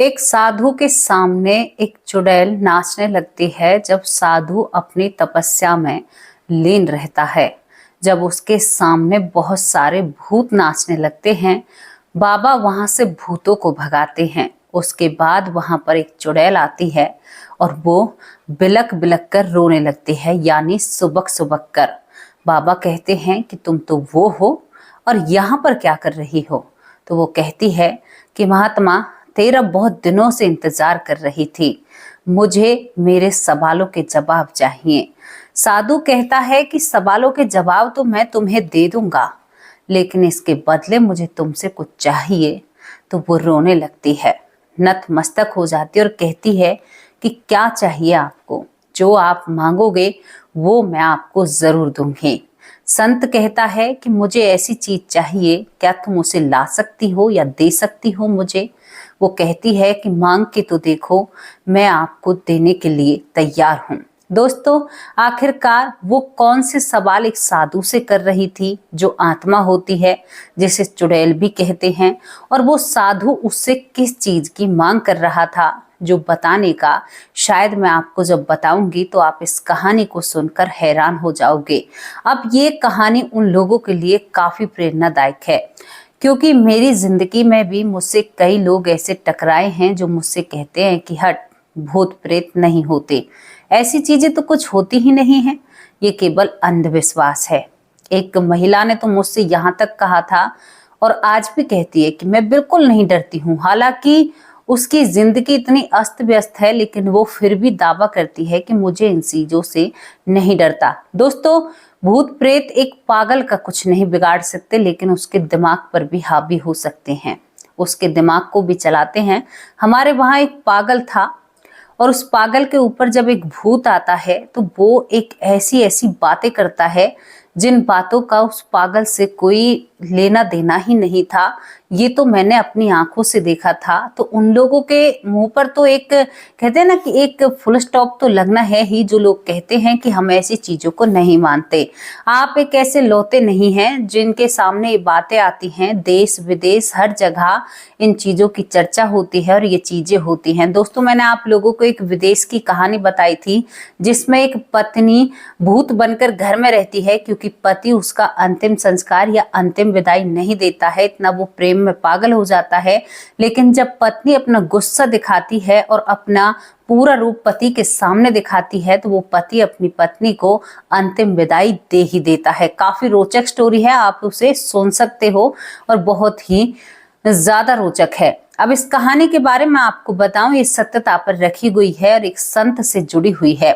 एक साधु के सामने एक चुड़ैल नाचने लगती है जब साधु अपनी तपस्या में लीन रहता है। जब उसके सामने बहुत सारे भूत नाचने लगते हैं, बाबा वहां से भूतों को भगाते हैं। उसके बाद वहां पर एक चुड़ैल आती है और वो बिलक बिलक कर रोने लगती है, यानी सुबक सुबक कर। बाबा कहते हैं कि तुम तो वो हो और यहाँ पर क्या कर रही हो? तो वो कहती है कि महात्मा, तेरा बहुत दिनों से इंतजार कर रही थी, मुझे मेरे सवालों के जवाब चाहिए। साधु कहता है कि सवालों के जवाब तो मैं तुम्हें दे दूंगा, लेकिन इसके बदले मुझे तुमसे कुछ चाहिए। तो वो रोने लगती है, नतमस्तक हो जाती है और कहती है कि क्या चाहिए आपको? जो आप मांगोगे वो मैं आपको जरूर दूंगी। संत कहता है कि मुझे ऐसी चीज चाहिए, क्या तुम उसे ला सकती हो या दे सकती हो मुझे? वो कहती है कि मांग के तो देखो, मैं आपको देने के लिए तैयार हूँ। दोस्तों, आखिरकार वो कौन से सवाल एक साधु से कर रही थी जो आत्मा होती है, जिसे चुड़ैल भी कहते हैं, और वो साधु उससे किस चीज की मांग कर रहा था, जो बताने का शायद मैं आपको जब बताऊंगी तो आप इस कहानी को सुनकर हैरान हो जाओगे। अब ये कहानी उन लोगों के लिए काफी प्रेरणादायक है, क्योंकि मेरी जिंदगी में भी मुझसे कई लोग ऐसे टकराए हैं जो मुझसे कहते हैं कि हट, भूत प्रेत नहीं होते, ऐसी चीजें तो कुछ होती ही नहीं है, ये केवल अंधविश्वास है। एक महिला ने तो मुझसे यहाँ तक कहा था और आज भी कहती है कि मैं बिल्कुल नहीं डरती हूँ। हालांकि उसकी जिंदगी इतनी अस्त व्यस्त है, लेकिन वो फिर भी दावा करती है कि मुझे इन चीजों से नहीं डरता। दोस्तों, भूत प्रेत एक पागल का कुछ नहीं बिगाड़ सकते, लेकिन उसके दिमाग पर भी हावी हो सकते हैं, उसके दिमाग को भी चलाते हैं। हमारे वहां एक पागल था और उस पागल के ऊपर जब एक भूत आता है तो वो एक ऐसी ऐसी बातें करता है जिन बातों का उस पागल से कोई लेना देना ही नहीं था। ये तो मैंने अपनी आंखों से देखा था। तो उन लोगों के मुंह पर तो एक कहते हैं ना कि एक फुल स्टॉप तो लगना है ही, जो लोग कहते हैं कि हम ऐसी चीजों को नहीं मानते। आप एक ऐसे लौते नहीं हैं जिनके सामने ये बातें आती हैं। देश विदेश हर जगह इन चीजों की चर्चा होती है और ये चीजें होती हैं। दोस्तों, मैंने आप लोगों को एक विदेश की कहानी बताई थी जिसमें एक पत्नी भूत बनकर घर में रहती है, क्योंकि पति उसका अंतिम संस्कार या अंतिम विदाई नहीं देता है, इतना वो प्रेम में पागल हो जाता है। लेकिन जब पत्नी अपना गुस्सा दिखाती है और अपना पूरा रूप पति के सामने दिखाती है, तो वो पति अपनी पत्नी को अंतिम विदाई दे ही देता है। काफी रोचक स्टोरी है, आप उसे सुन सकते हो और बहुत ही ज्यादा रोचक है। अब इस कहानी के बारे में आपको बताऊं, ये सत्यता पर रखी हुई है और एक संत से जुड़ी हुई है।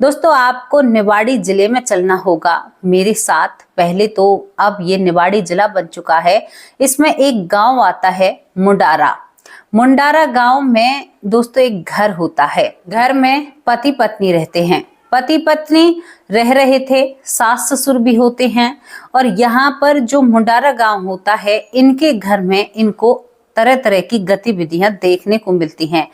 दोस्तों, आपको निवाड़ी जिले में चलना होगा मेरे साथ। पहले तो अब ये निवाड़ी जिला बन चुका है। इसमें एक गांव आता है मुंडारा। मुंडारा गांव में दोस्तों एक घर होता है। घर में पति पत्नी रहते हैं। पति पत्नी रह रहे थे, सास ससुर भी होते हैं। और यहाँ पर जो मुंडारा गांव होता है, इनके घर में इनको तरह तरह की गतिविधियां देखने को मिलती हैं।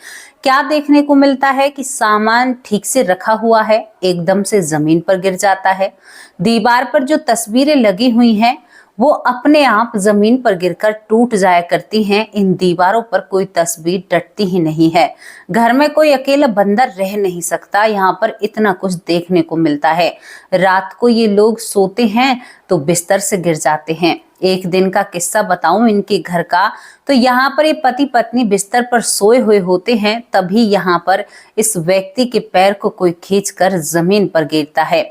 क्या देखने को मिलता है कि सामान ठीक से रखा हुआ है, एकदम से जमीन पर गिर जाता है। दीवार पर जो तस्वीरें लगी हुई हैं वो अपने आप जमीन पर गिरकर टूट जाया करती हैं। इन दीवारों पर कोई तस्वीर डटती ही नहीं है। घर में कोई अकेला बंदा रह नहीं सकता, यहाँ पर इतना कुछ देखने को मिलता है। रात को ये लोग सोते हैं तो बिस्तर से गिर जाते हैं। एक दिन का किस्सा बताऊं इनके घर का, तो यहाँ पर ये पति पत्नी बिस्तर पर सोए हुए होते हैं, तभी यहाँ पर इस व्यक्ति के पैर को कोई खींचकर जमीन पर गिरता है।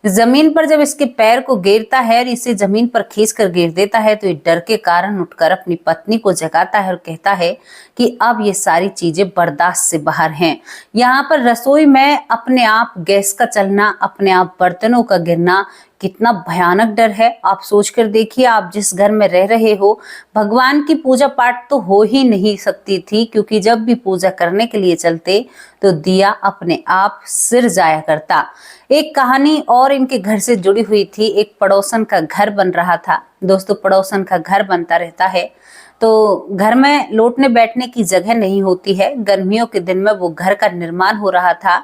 जमीन पर जब इसके पैर को गिरता है और इसे जमीन पर खींचकर गिर देता है, तो ये डर के कारण उठकर अपनी पत्नी को जगाता है और कहता है कि अब ये सारी चीजें बर्दाश्त से बाहर हैं। यहाँ पर रसोई में अपने आप गैस का चलना, अपने आप बर्तनों का गिरना, कितना भयानक डर है। आप सोच कर देखिए, आप जिस घर में रह रहे हो, भगवान की पूजा पाठ तो हो ही नहीं सकती थी, क्योंकि जब भी पूजा करने के लिए चलते तो दिया अपने आप सिर जाया करता। एक कहानी और इनके घर से जुड़ी हुई थी। एक पड़ोसन का घर बन रहा था। दोस्तों, पड़ोसन का घर बनता रहता है तो घर में लौटने बैठने की जगह नहीं होती है। गर्मियों के दिन में वो घर का निर्माण हो रहा था,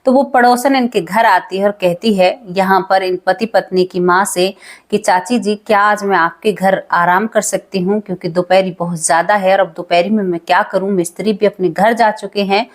तो वो पड़ोसन इनके घर आती है और कहती है यहाँ पर इन पति पत्नी की माँ से कि चाची जी, क्या आज मैं आपके घर आराम कर सकती हूँ, क्योंकि दोपहरी बहुत ज्यादा है और अब दोपहरी में मैं क्या करूँ, मिस्त्री भी अपने घर जा चुके हैं।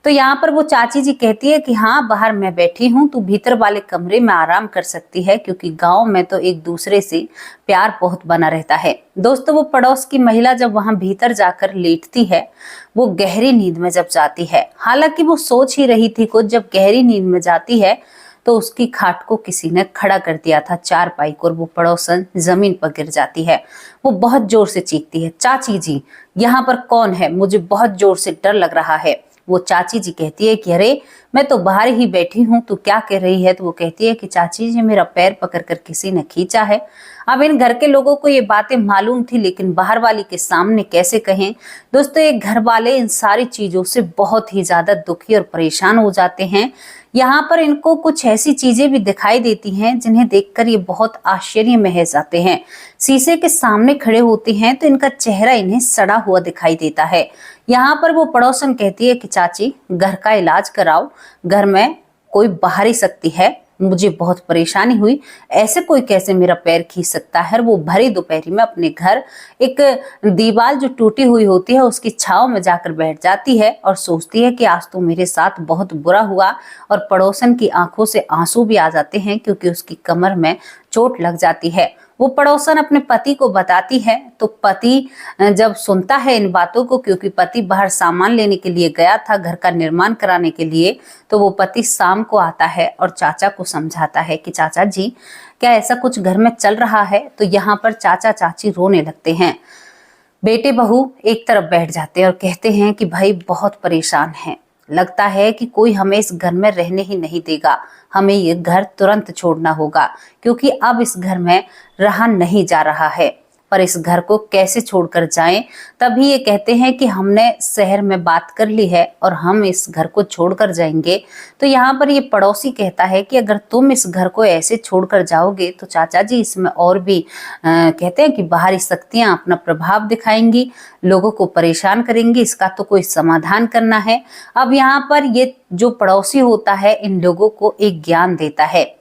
तो यहाँ पर वो चाची जी कहती है कि हाँ, बाहर मैं बैठी हूँ, तू भीतर वाले कमरे में आराम कर सकती है, क्योंकि गांव में तो एक दूसरे से प्यार बहुत बना रहता है। दोस्तों, वो पड़ोस की महिला जब वहां भीतर जाकर लेटती है, वो गहरी नींद में जब जाती है, हालांकि वो सोच ही रही थी कुछ, जब गहरी नींद में जाती है तो उसकी खाट को किसी ने खड़ा कर दिया था, चारपाई को, और वो पड़ोसन जमीन पर गिर जाती है। वो बहुत जोर से चीखती है, चाची जी, यहाँ पर कौन है, मुझे बहुत जोर से डर लग रहा है। वो चाची जी कहती है कि अरे, मैं तो बाहर ही बैठी हूँ, तू क्या कह रही है। तो वो कहती है कि चाची जी, मेरा पैर पकड़कर किसी ने खींचा है। अब इन घर के लोगों को ये बातें मालूम थी, लेकिन बाहर वाली के सामने कैसे कहें। दोस्तों, एक घर वाले इन सारी चीजों से बहुत ही ज्यादा दुखी और परेशान हो जाते हैं। यहाँ पर इनको कुछ ऐसी चीजें भी दिखाई देती हैं जिन्हें देखकर ये बहुत आश्चर्य में रह जाते हैं। शीशे के सामने खड़े होते हैं तो इनका चेहरा इन्हें सड़ा हुआ दिखाई देता है। यहाँ पर वो पड़ोसन कहती है कि चाची, घर का इलाज कराओ, घर में कोई बाहरी शक्ति है, मुझे बहुत परेशानी हुई, ऐसे कोई कैसे मेरा पैर खींच सकता है। वो भरी दोपहरी में अपने घर एक दीवार जो टूटी हुई होती है उसकी छांव में जाकर बैठ जाती है और सोचती है कि आज तो मेरे साथ बहुत बुरा हुआ। और पड़ोसन की आंखों से आंसू भी आ जाते हैं, क्योंकि उसकी कमर में चोट लग जाती है। वो पड़ोसन अपने पति को बताती है, तो पति जब सुनता है इन बातों को, क्योंकि पति बाहर सामान लेने के लिए गया था घर का निर्माण कराने के लिए, तो वो पति शाम को आता है और चाचा को समझाता है कि चाचा जी, क्या ऐसा कुछ घर में चल रहा है। तो यहाँ पर चाचा चाची रोने लगते हैं। बेटे बहू एक तरफ बैठ जाते हैं और कहते हैं कि भाई बहुत परेशान हैं, लगता है कि कोई हमें इस घर में रहने ही नहीं देगा, हमें ये घर तुरंत छोड़ना होगा, क्योंकि अब इस घर में रहा नहीं जा रहा है। पर इस घर को कैसे छोड़कर जाएं। तभी ये कहते हैं कि हमने शहर में बात कर ली है और हम इस घर को छोड़कर जाएंगे। तो यहाँ पर ये पड़ोसी कहता है कि अगर तुम इस घर को ऐसे छोड़कर जाओगे तो चाचा जी, इसमें और भी कहते हैं कि बाहरी शक्तियां अपना प्रभाव दिखाएंगी, लोगों को परेशान करेंगी, इसका तो कोई समाधान करना है। अब यहाँ पर ये जो पड़ोसी होता है इन लोगों को एक ज्ञान देता है,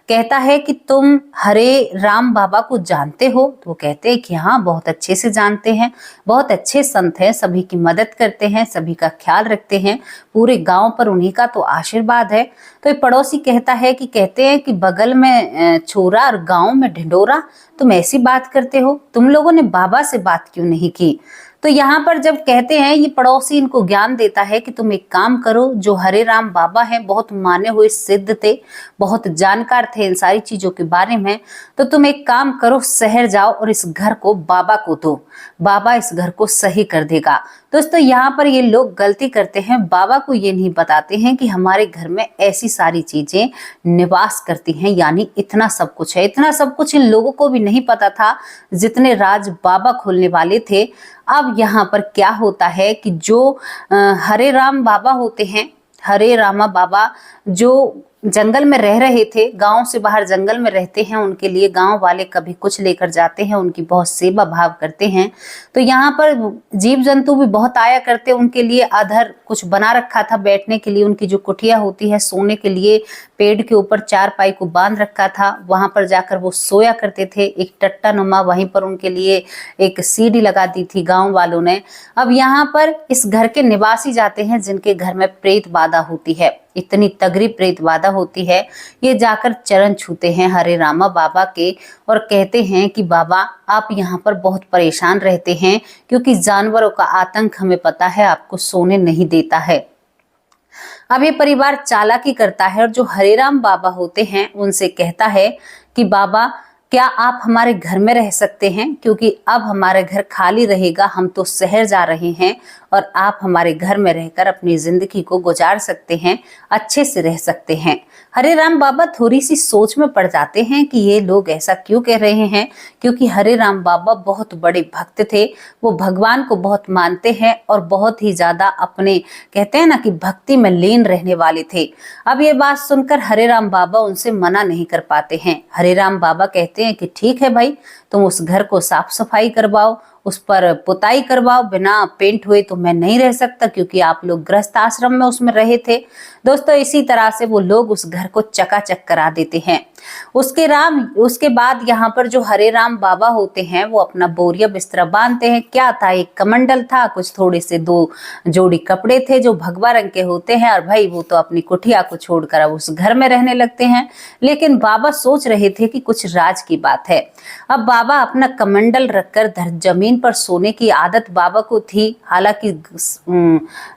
कहता है कि तुम हरे राम बाबा को जानते हो। तो वो कहते हैं कि हाँ, बहुत अच्छे से जानते हैं, बहुत अच्छे संत हैं, सभी की मदद करते हैं, सभी का ख्याल रखते हैं, पूरे गांव पर उन्हीं का तो आशीर्वाद है। तो ये पड़ोसी कहता है कि कहते हैं कि बगल में छोरा और गांव में ढिंडोरा, तुम ऐसी बात करते हो, तुम लोगों ने बाबा से बात क्यों नहीं की। तो यहाँ पर जब कहते हैं, ये पड़ोसी इनको ज्ञान देता है कि तुम एक काम करो, जो हरे राम बाबा हैं बहुत माने हुए सिद्ध थे, बहुत जानकार थे इन सारी चीजों के बारे में, तो तुम एक काम करो, शहर जाओ और इस घर को बाबा को दो, बाबा इस घर को सही कर देगा। दोस्तों, यहाँ पर ये लोग गलती करते हैं, बाबा को ये नहीं बताते हैं कि हमारे घर में ऐसी सारी चीजें निवास करती हैं, यानी इतना सब कुछ है। इतना सब कुछ इन लोगों को भी नहीं पता था जितने राज बाबा खोलने वाले थे। अब यहाँ पर क्या होता है कि जो हरे राम बाबा होते हैं, हरे रामा बाबा जो जंगल में रह रहे थे, गांव से बाहर जंगल में रहते हैं, उनके लिए गांव वाले कभी कुछ लेकर जाते हैं, उनकी बहुत सेवा भाव करते हैं। तो यहाँ पर जीव जंतु भी बहुत आया करते, उनके लिए अधर कुछ बना रखा था बैठने के लिए, उनकी जो कुटिया होती है सोने के लिए, पेड़ के ऊपर चारपाई को बांध रखा था, वहां पर जाकर वो सोया करते थे, एक टट्टा नुमा, वहीं पर उनके लिए एक सीढ़ी लगा दी थी गाँव वालों ने। अब यहाँ पर इस घर के निवासी जाते हैं जिनके घर में प्रेत बाधा होती है, इतनी तगड़ी प्रेत बाधा होती है, ये जाकर चरण छूते हैं हरे रामा बाबा के और कहते हैं कि बाबा, आप यहाँ पर बहुत परेशान रहते हैं, क्योंकि जानवरों का आतंक हमें पता है आपको सोने नहीं देता है। अब ये परिवार चालाकी करता है और जो हरे राम बाबा होते हैं उनसे कहता है कि बाबा, क्या आप हमारे घर में रह सकते हैं, क्योंकि अब हमारा घर खाली रहेगा, हम तो शहर जा रहे हैं और आप हमारे घर में रहकर अपनी जिंदगी को गुजार सकते हैं, अच्छे से रह सकते हैं। हरे राम बाबा थोड़ी सी सोच में पड़ जाते हैं कि ये लोग ऐसा क्यों कह रहे हैं, क्योंकि हरे राम बाबा बहुत बड़े भक्त थे, वो भगवान को बहुत मानते हैं और बहुत ही ज्यादा अपने कहते हैं ना कि भक्ति में लीन रहने वाले थे। अब ये बात सुनकर हरे राम बाबा उनसे मना नहीं कर पाते हैं। हरे राम बाबा कहते हैं कि ठीक है भाई, तुम उस घर को साफ सफाई करवाओ, उस पर पुताई करवाओ, बिना पेंट हुए तो मैं नहीं रह सकता, क्योंकि आप लोग गृहस्थ आश्रम में उसमें रहे थे। दोस्तों इसी तरह से वो लोग उस घर को चकाचक करा देते हैं। उसके बाद यहाँ पर जो हरे राम बाबा होते हैं वो अपना बोरिया बिस्तरा बांधते हैं। क्या था, एक कमंडल था, कुछ थोड़े से 2 जोड़ी कपड़े थे जो भगवा रंग के होते हैं, और भाई वो तो अपनी कुटिया को छोड़कर अब उस घर में रहने लगते हैं। लेकिन बाबा सोच रहे थे कि कुछ राज की बात है। अब बाबा अपना कमंडल रखकर जमीन पर सोने की आदत बाबा को थी, हालांकि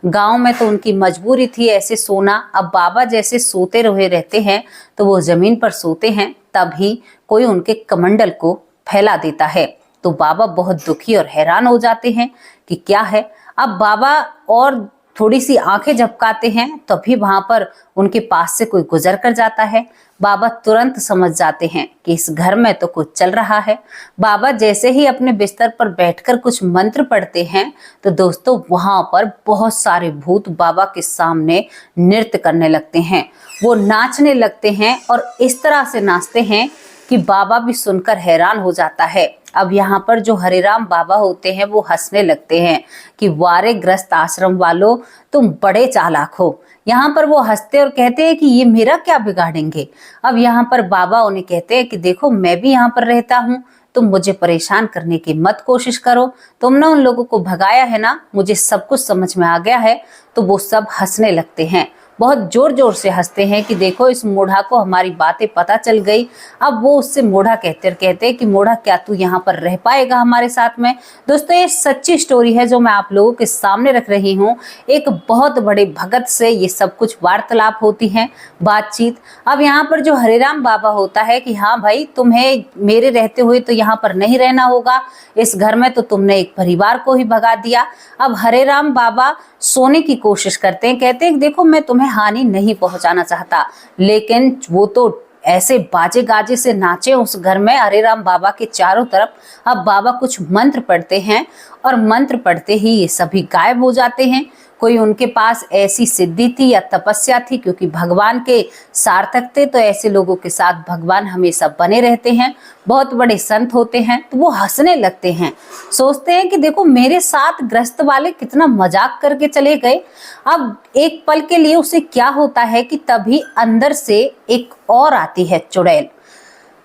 गांव में तो उनकी मजबूरी थी ऐसे सोना। अब बाबा जैसे सोते रहे रहते हैं तो वो जमीन पर सोते हैं, तभी कोई उनके कमंडल को फैला देता है। तो बाबा बहुत दुखी और हैरान हो जाते हैं कि क्या है। अब बाबा और थोड़ी सी आंखें झपकाते हैं, तभी वहां पर उनके पास से कोई गुजर कर जाता है। बाबा तुरंत समझ जाते हैं कि इस घर में तो कुछ चल रहा है। बाबा जैसे ही अपने बिस्तर पर बैठकर कुछ मंत्र पढ़ते हैं तो दोस्तों वहां पर बहुत सारे भूत बाबा के सामने नृत्य करने लगते हैं। वो नाचने लगते हैं और इस तरह से नाचते हैं कि बाबा भी सुनकर हैरान हो जाता है। अब यहाँ पर जो हरिराम बाबा होते हैं वो हंसने लगते हैं कि वारे ग्रस्त आश्रम वालों, तुम बड़े चालाक हो। यहाँ पर वो हंसते और कहते हैं कि ये मेरा क्या बिगाड़ेंगे। अब यहाँ पर बाबा उन्हें कहते हैं कि देखो मैं भी यहाँ पर रहता हूँ, तुम मुझे परेशान करने की मत कोशिश करो। तुमने उन लोगों को भगाया है ना, मुझे सब कुछ समझ में आ गया है। तो वो सब हंसने लगते हैं, बहुत जोर जोर से हंसते हैं कि देखो इस मूढ़ा को हमारी बातें पता चल गई। अब वो उससे मूढ़ा कहते हैं कि मूढ़ा क्या तू यहाँ पर रह पाएगा हमारे साथ में। दोस्तों ये सच्ची स्टोरी है जो मैं आप लोगों के सामने रख रही हूँ। एक बहुत बड़े भगत से ये सब कुछ वार्तालाप होती है, बातचीत। अब यहाँ पर जो हरिराम बाबा होता है कि हाँ भाई तुम्हें मेरे रहते हुए तो यहाँ पर नहीं रहना होगा, इस घर में तो तुमने एक परिवार को ही भगा दिया। अब हरिराम बाबा सोने की कोशिश करते हैं, कहते हैं देखो मैं तुम्हें हानि नहीं पहुंचाना चाहता, लेकिन वो तो ऐसे बाजे गाजे से नाचे उस घर में हरिराम बाबा के चारों तरफ। अब बाबा कुछ मंत्र पढ़ते हैं और मंत्र पढ़ते ही ये सभी गायब हो जाते हैं। कोई उनके पास ऐसी सिद्धि थी या तपस्या थी, क्योंकि भगवान के सार्थक थे तो ऐसे लोगों के साथ भगवान हमेशा बने रहते हैं। बहुत बड़े संत होते हैं तो वो हंसने लगते हैं, सोचते हैं कि देखो मेरे साथ ग्रस्त वाले कितना मजाक करके चले गए। अब एक पल के लिए उसे क्या होता है कि तभी अंदर से एक और आती है चुड़ैल,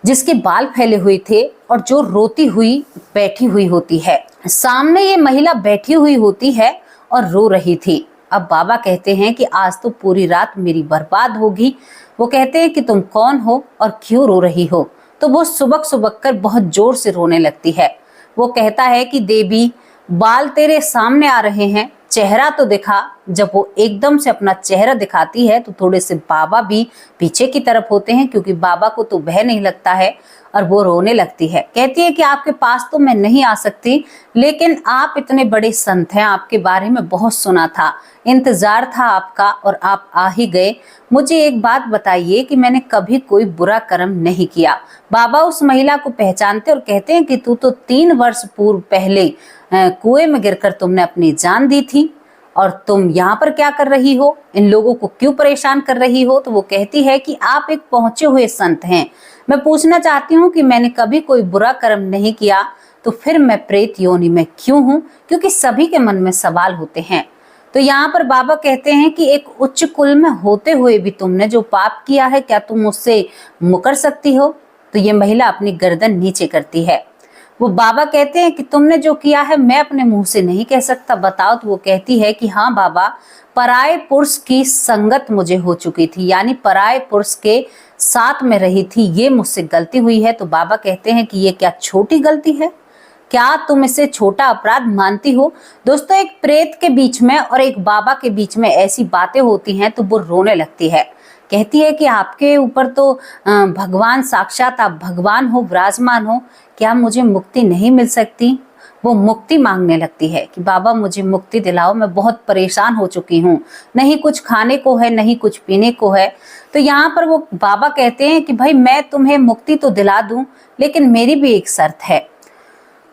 जिसके बाल फैले हुए थे और जो रोती हुई बैठी हुई होती है। सामने ये महिला बैठी हुई होती है और रो रही थी। अब बाबा कहते हैं कि आज तो पूरी रात मेरी बर्बाद होगी। वो कहते हैं कि तुम कौन हो और क्यों रो रही हो। तो वो सुबक सुबक कर बहुत जोर से रोने लगती है। वो कहता है कि देवी बाल तेरे सामने आ रहे हैं, चेहरा तो दिखा। जब वो एकदम से अपना चेहरा दिखाती है तो थोड़े से बाबा भी पीछे की तरफ होते हैं, क्योंकि बाबा को तो भय नहीं लगता है, और वो रोने लगती है। कहती है कि आपके पास तो मैं नहीं आ सकती, लेकिन आप इतने बड़े संत हैं, आपके बारे में बहुत सुना था, इंतजार था आपका और आप आ ही गए। मुझे एक बात बताइए कि मैंने कभी कोई बुरा कर्म नहीं किया। बाबा उस महिला को पहचानते और कहते हैं कि तू तो 3 वर्ष पूर्व पहले कुएं में गिरकर तुमने अपनी जान दी थी, और तुम यहाँ पर क्या कर रही हो, इन लोगों को क्यों परेशान कर रही हो। तो वो कहती है कि आप एक पहुंचे हुए संत हैं, मैं पूछना चाहती हूँ कि मैंने कभी कोई बुरा कर्म नहीं किया, तो फिर मैं प्रेत योनि में क्यों हूँ, क्योंकि सभी के मन में सवाल होते हैं। तो यहाँ पर बाबा कहते हैं कि एक उच्च कुल में होते हुए भी तुमने जो पाप किया है, क्या तुम उससे मुकर सकती हो। तो ये महिला अपनी गर्दन नीचे करती है। वो बाबा कहते हैं कि तुमने जो किया है मैं अपने मुंह से नहीं कह सकता, बताओ। तो वो कहती है कि हाँ बाबा, पराये पुरुष की संगत मुझे हो चुकी थी, यानी पराये पुरुष के साथ में रही थी, ये मुझसे गलती हुई है। तो बाबा कहते हैं कि ये क्या छोटी गलती है, क्या तुम इसे छोटा अपराध मानती हो। दोस्तों एक प्रेत के बीच में और एक बाबा के बीच में ऐसी बातें होती हैं तो वो रोने लगती है। कहती है कि आपके ऊपर तो भगवान साक्षात, आप भगवान हो, विराजमान हो, क्या मुझे मुक्ति नहीं मिल सकती। वो मुक्ति मांगने लगती है कि बाबा मुझे मुक्ति दिलाओ, मैं बहुत परेशान हो चुकी हूँ, नहीं कुछ खाने को है, नहीं कुछ पीने को है। तो यहाँ पर वो बाबा कहते हैं कि भाई मैं तुम्हें मुक्ति तो दिला दूं, लेकिन मेरी भी एक शर्त है।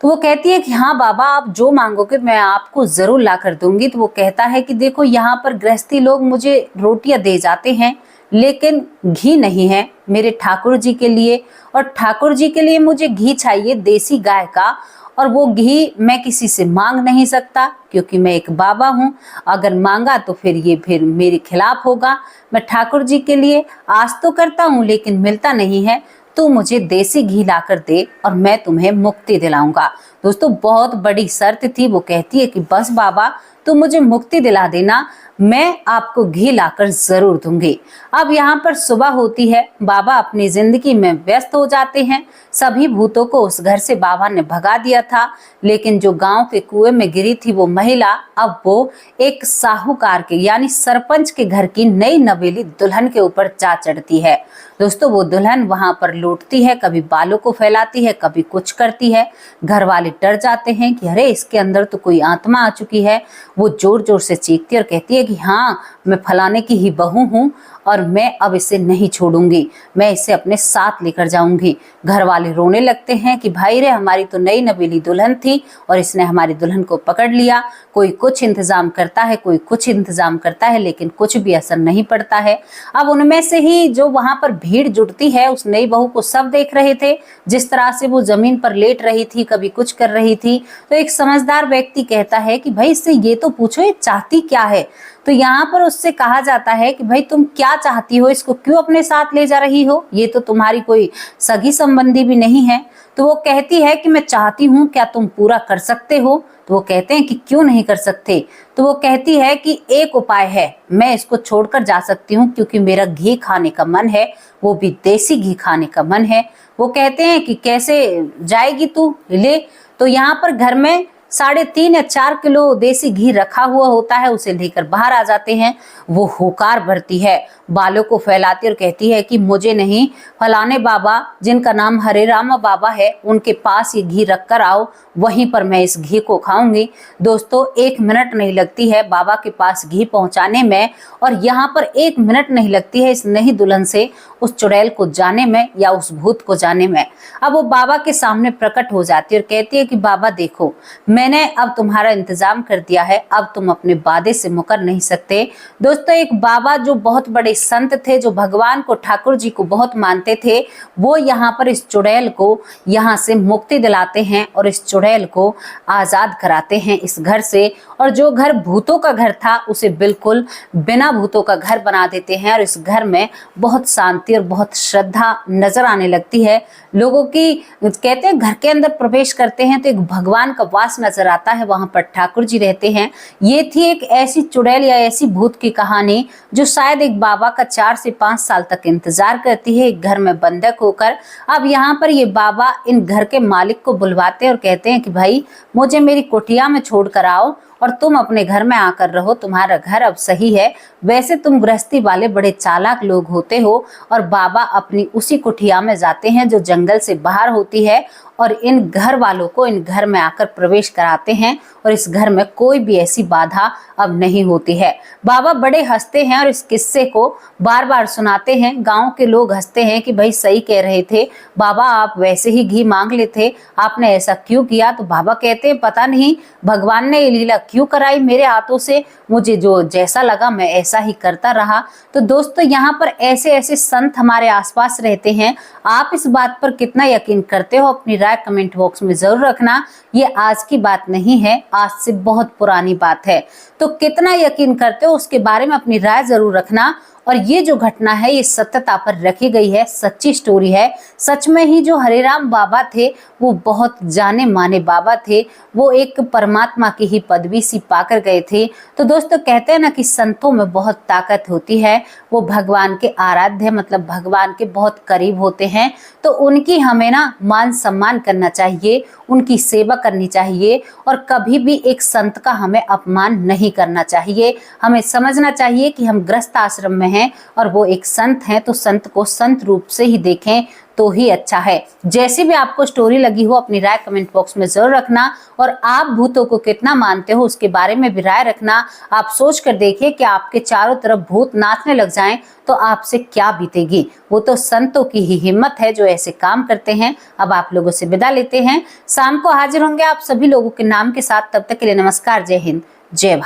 तो वो कहती है कि हाँ बाबा, आप जो मांगोगे मैं आपको जरूर ला कर दूंगी। तो वो कहता है कि देखो, यहाँ पर गृहस्थी लोग मुझे रोटियां दे जाते हैं, लेकिन घी नहीं है मेरे ठाकुर जी के लिए, और ठाकुर जी के लिए मुझे घी चाहिए देसी गाय का, और वो घी मैं किसी से मांग नहीं सकता क्योंकि मैं एक बाबा हूँ। अगर मांगा तो फिर मेरे खिलाफ होगा। मैं ठाकुर जी के लिए आस तो करता हूँ लेकिन मिलता नहीं है। तू मुझे देसी घी लाकर दे और मैं तुम्हें मुक्ति दिलाऊंगा। दोस्तों, बहुत बड़ी शर्त थी। वो कहती है कि बस बाबा, तू मुझे मुक्ति दिला देना, मैं आपको घी लाकर जरूर दूंगी। अब यहाँ पर सुबह होती है, बाबा अपनी जिंदगी में व्यस्त हो जाते हैं। सभी भूतों को उस घर से बाबा ने भगा दिया था, लेकिन जो गांव के कुएं में गिरी थी वो महिला, अब वो एक साहूकार के यानी सरपंच के घर की नई नवेली दुल्हन के ऊपर जा चढ़ती है। दोस्तों, वो दुल्हन वहां पर लूटती है, कभी बालों को फैलाती है, कभी कुछ करती है। घर वाले डर जाते हैं कि अरे, इसके अंदर तो कोई आत्मा आ चुकी है। वो जोर जोर से चीखती है और कहती है कि हाँ, मैं फलाने की ही बहू हूँ और मैं अब इसे नहीं छोड़ूंगी, मैं इसे अपने साथ लेकर जाऊंगी। घर वाले रोने लगते हैं कि भाई रे, हमारी तो नई नवेली दुल्हन थी और इसने हमारी दुल्हन को पकड़ लिया। कोई कुछ इंतजाम करता है, कोई कुछ इंतजाम करता है, लेकिन कुछ भी असर नहीं पड़ता है। अब उनमें से ही जो वहां पर भीड़ जुटती है, उस नई बहू को सब देख रहे थे, जिस तरह से वो जमीन पर लेट रही थी, कभी कुछ कर रही थी। तो एक समझदार व्यक्ति कहता है कि भाई, इससे ये तो पूछो ये चाहती क्या है। तो यहाँ पर उससे कहा जाता है कि भाई, तुम क्या चाहती हो, इसको क्यों अपने साथ ले जा रही हो, ये तो तुम्हारी कोई सगी संबंधी भी नहीं है। तो वो कहती है कि मैं चाहती हूँ, क्या तुम पूरा कर सकते हो। तो वो कहते हैं कि क्यों नहीं कर सकते। तो वो कहती है कि एक उपाय है, मैं इसको छोड़कर जा सकती हूँ क्योंकि मेरा घी खाने का मन है, वो भी देसी घी खाने का मन है। वो कहते हैं कि कैसे जाएगी तू, ले। तो यहाँ पर घर में 3.5 या 4 किलो देसी घी रखा हुआ होता है, उसे लेकर बाहर आ जाते हैं। वो हुकार भरती है, बालों को फैलाती और कहती है कि मुझे नहीं, फलाने बाबा जिनका नाम हरे राम बाबा है, उनके पास ये घी रख कर आओ, वहीं पर मैं इस घी को खाऊंगी। दोस्तों, 1 मिनट नहीं लगती है बाबा के पास घी पहुंचाने में, और यहाँ पर 1 मिनट नहीं लगती है इस नई दुल्हन से उस चुड़ैल को जाने में या उस भूत को जाने में। अब वो बाबा के सामने प्रकट हो जाती है और कहती है कि बाबा देखो, मैंने अब तुम्हारा इंतजाम कर दिया है, अब तुम अपने वादे से मुकर नहीं सकते। दोस्तों, एक बाबा जो बहुत बड़े संत थे, जो भगवान को, ठाकुर जी को बहुत मानते थे, वो यहाँ पर इस चुड़ैल को यहाँ से मुक्ति दिलाते हैं और इस चुड़ैल को आजाद कराते हैं इस घर से। और जो घर भूतों का घर था, उसे बिल्कुल बिना भूतों का घर बना देते हैं और इस घर में बहुत शांति और बहुत श्रद्धा नजर आने लगती है लोगों की। कहते हैं घर के अंदर प्रवेश करते हैं तो एक भगवान का वास नजर आता है, वहां पर ठाकुर जी रहते हैं। ये थी एक ऐसी चुड़ैल या ऐसी भूत की कहानी जो शायद एक बाबा का 4 से 5 साल तक इंतजार करती है एक घर में बंधक होकर। अब यहाँ पर ये बाबा इन घर के मालिक को बुलवाते हैं और कहते हैं कि भाई, मुझे मेरी कुटिया में छोड़ कर आओ और तुम अपने घर में आकर रहो, तुम्हारा घर अब सही है। वैसे तुम गृहस्थी वाले बड़े चालाक लोग होते हो। और बाबा अपनी उसी कुटिया में जाते हैं जो जंगल से बाहर होती है और इन घर वालों को इन घर में आकर प्रवेश कराते हैं और इस घर में कोई भी ऐसी बाधा अब नहीं होती है। बाबा बड़े हंसते हैं और इस किस्से को बार बार सुनाते हैं। गांव के लोग हंसते हैं कि भाई सही कह रहे थे बाबा, आप वैसे ही घी मांग लेते, आपने ऐसा क्यों किया। तो बाबा कहते हैं पता नहीं भगवान ने ये लीला क्यों कराई मेरे हाथों से, मुझे जो जैसा लगा मैं ऐसा ही करता रहा। तो दोस्तों, यहाँ पर ऐसे ऐसे संत हमारे आसपास रहते हैं। आप इस बात पर कितना यकीन करते हो, अपनी राय कमेंट बॉक्स में जरूर रखना। ये आज की बात नहीं है, आज से बहुत पुरानी बात है। तो कितना यकीन करते हो उसके बारे में अपनी राय जरूर रखना। और ये जो घटना है ये सत्यता पर रखी गई है, सच्ची स्टोरी है। सच में ही जो हरेराम बाबा थे वो बहुत जाने माने बाबा थे, वो एक परमात्मा की ही पदवी सी पाकर गए थे। तो दोस्तों, कहते हैं ना कि संतों में बहुत ताकत होती है, वो भगवान के आराध्य मतलब भगवान के बहुत करीब होते हैं। तो उनकी हमें ना मान सम्मान करना चाहिए, उनकी सेवा करनी चाहिए और कभी भी एक संत का हमें अपमान नहीं करना चाहिए। हमें समझना चाहिए कि हम गृहस्थ आश्रम में हैं, हैं और वो एक संत हैं, तो संत को संत रूप से ही देखें तो ही अच्छा है। जैसी भी आपको स्टोरी लगी हो अपनी राय कमेंट बॉक्स में जरूर रखना, और आप भूतों को कितना मानते हो उसके बारे में भी राय रखना। आप सोच कर देखिए कि आपके चारों तरफ भूत नाचने लग जाएं तो आपसे क्या बीतेगी। वो तो संतों की ही हिम्मत है जो ऐसे काम करते हैं। अब आप लोगों से विदा लेते हैं, शाम को हाजिर होंगे आप सभी लोगों के नाम के साथ। तब तक के लिए नमस्कार, जय हिंद, जय भारत।